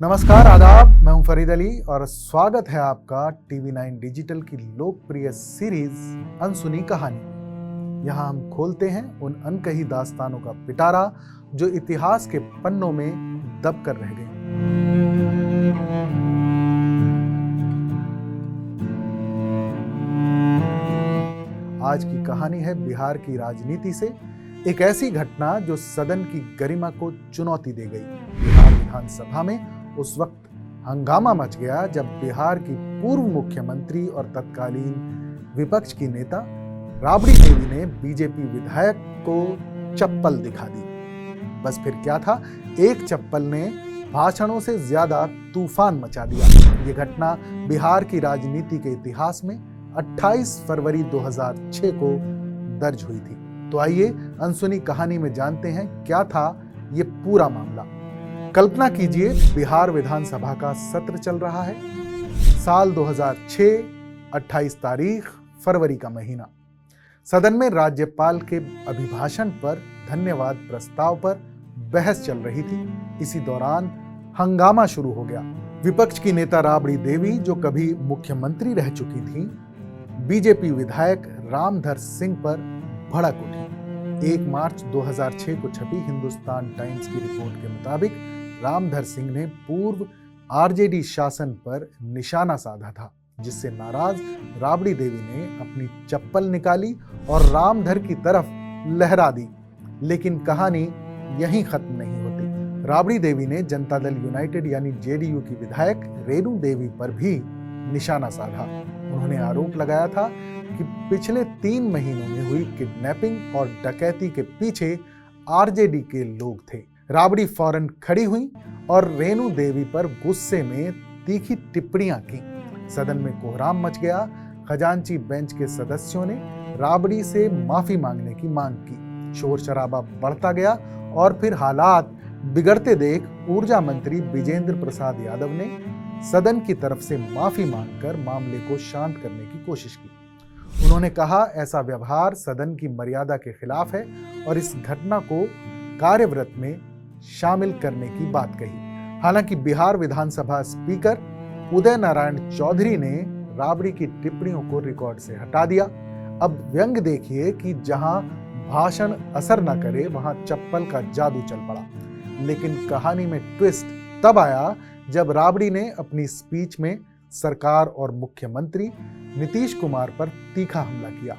नमस्कार, आदाब। मैं हूं फरीद अली और स्वागत है आपका TV9 डिजिटल की लोकप्रिय सीरीज अनसुनी कहानी। यहां हम खोलते हैं उन अनकही दास्तानों का पिटारा जो इतिहास के पन्नों में दब कर रह गए। आज की कहानी है बिहार की राजनीति से एक ऐसी घटना जो सदन की गरिमा को चुनौती दे गई। बिहार विधानसभा में उस वक्त हंगामा मच गया जब बिहार की पूर्व मुख्यमंत्री और तत्कालीन विपक्ष की नेता राबड़ी देवी ने बीजेपी विधायक को चप्पल दिखा दी। बस फिर क्या था, एक चप्पल ने भाषणों से ज्यादा तूफान मचा दिया। ये घटना बिहार की राजनीति के इतिहास में 28 फरवरी 2006 को दर्ज हुई थी। तो आइए अनसुनी कहानी में जानते हैं क्या था ये पूरा मामला। कल्पना कीजिए, बिहार विधानसभा का सत्र चल रहा है। साल 2006, 28 तारीख फरवरी का महीना। सदन में राज्यपाल के अभिभाषण पर धन्यवाद प्रस्ताव पर बहस चल रही थी। इसी दौरान हंगामा शुरू हो गया। विपक्ष की नेता राबड़ी देवी, जो कभी मुख्यमंत्री रह चुकी थी, बीजेपी विधायक रामधर सिंह पर भड़क उठी। 1 मार्च 2006 को छपी हिंदुस्तान टाइम्स की रिपोर्ट के मुताबिक रामधर सिंह ने पूर्व आरजेडी शासन पर निशाना साधा था, जिससे नाराज राबड़ी देवी ने अपनी चप्पल निकाली और रामधर की तरफ लहरा दी। लेकिन कहानी यहीं खत्म नहीं होती। राबड़ी देवी ने जनता दल यूनाइटेड यानी जेडीयू की विधायक रेणु देवी पर भी निशाना साधा। उन्होंने आरोप लगाया था कि पिछले 3 महीनों में हुई किडनैपिंग और डकैती के पीछे आरजेडी के लोग थे। राबड़ी फौरन खड़ी हुई और रेणु देवी पर गुस्से में तीखी टिप्पणियां की। सदन में कोहराम मच गया। खजांची बेंच के सदस्यों ने राबड़ी से माफी मांगने की मांग की। शोर शराबा बढ़ता गया और फिर हालात बिगड़ते देख ऊर्जा मंत्री विजेंद्र प्रसाद यादव ने सदन की तरफ से माफी मांगकर मामले को शांत करने की कोशिश की। उन्होंने कहा, ऐसा व्यवहार सदन की मर्यादा के खिलाफ है और इस घटना को कार्यव्रत में शामिल करने की बात कही। हालांकि बिहार विधानसभा स्पीकर उदय नारायण चौधरी ने राबड़ी की टिप्पणियों को रिकॉर्ड से हटा दिया। अब व्यंग देखिए कि जहां भाषण असर न करे वहां चप्पल का जादू चल पड़ा। लेकिन कहानी में ट्विस्ट तब आया जब राबड़ी ने अपनी स्पीच में सरकार और मुख्यमंत्री नीतीश कुमार पर तीखा हमला किया।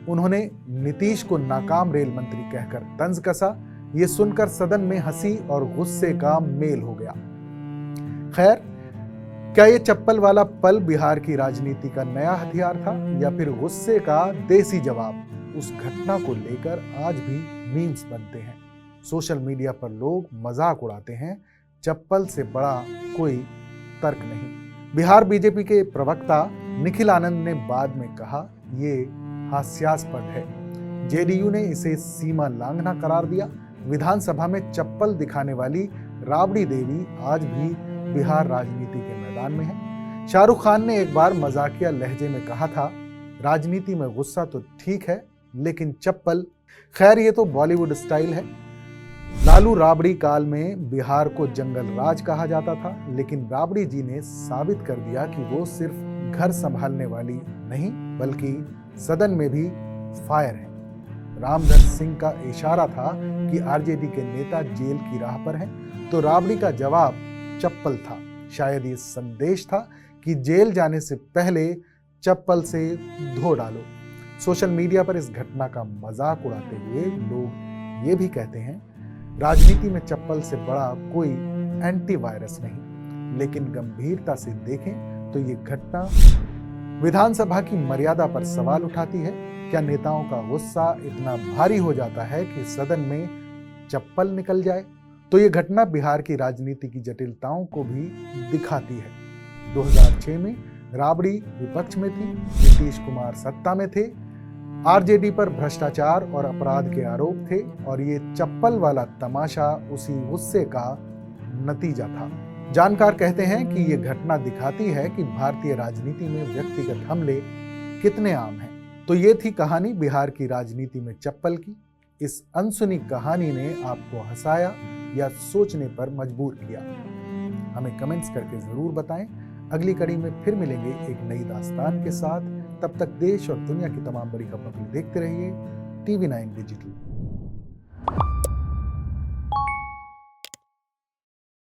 उन्होंने नीतीश को नाकाम रेल मंत्री कहकर तंज कसा। ये सुनकर सदन में हंसी और गुस्से का मेल हो गया। खैर, क्या ये चप्पल वाला पल बिहार की राजनीति का नया हथियार था या फिर गुस्से का देसी जवाब? उस घटना को लेकर आज भी मीम्स बनते हैं। सोशल मीडिया पर लोग मजाक उड़ाते हैं। चप्पल से बड़ा कोई तर्क नहीं। बिहार बीजेपी के प्रवक्ता निखिल आनंद ने बाद में कहा, ये हास्यास्पद है। जेडीयू ने इसे सीमा लांघना करार दिया। विधानसभा में चप्पल दिखाने वाली राबड़ी देवी आज भी बिहार राजनीति के मैदान में है। शाहरुख खान ने एक बार मजाकिया लहजे में कहा था, राजनीति में गुस्सा तो ठीक है लेकिन चप्पल। खैर, ये तो बॉलीवुड स्टाइल है। लालू राबड़ी काल में बिहार को जंगल राज कहा जाता था, लेकिन राबड़ी जी ने साबित कर दिया कि वो सिर्फ घर संभालने वाली नहीं बल्कि सदन में भी फायर है। रामधर सिंह का इशारा था कि आरजेडी के नेता जेल की राह पर हैं, तो राबड़ी का जवाब चप्पल था। शायद ये संदेश था कि जेल जाने से पहले चप्पल से धो डालो। सोशल मीडिया पर इस घटना का मजाक उड़ाते हुए लोग ये भी कहते हैं, राजनीति में चप्पल से बड़ा कोई एंटीवायरस नहीं। लेकिन गंभीरता से देखें तो ये घटना विधानसभा की मर्यादा पर सवाल उठाती है। क्या नेताओं का गुस्सा इतना भारी हो जाता है कि सदन में चप्पल निकल जाए? तो ये घटना बिहार की राजनीति की जटिलताओं को भी दिखाती है। 2006 में राबड़ी विपक्ष में थी, नीतीश कुमार सत्ता में थे, आरजेडी पर भ्रष्टाचार और अपराध के आरोप थे और ये चप्पल वाला तमाशा उसी गुस्से का नतीजा था। जानकार कहते हैं कि ये घटना दिखाती है कि भारतीय राजनीति में व्यक्तिगत हमले कितने आम हैं। तो ये थी कहानी बिहार की राजनीति में चप्पल की। इस अनसुनी कहानी ने आपको हंसाया या सोचने पर मजबूर किया? हमें कमेंट्स करके ज़रूर बताएं। अगली कड़ी में फिर मिलेंगे एक नई दास्तान के साथ। तब तक देश और दुनिया की तमाम बड़ी खबरों को देखते रहिए TV9 डिजिटल।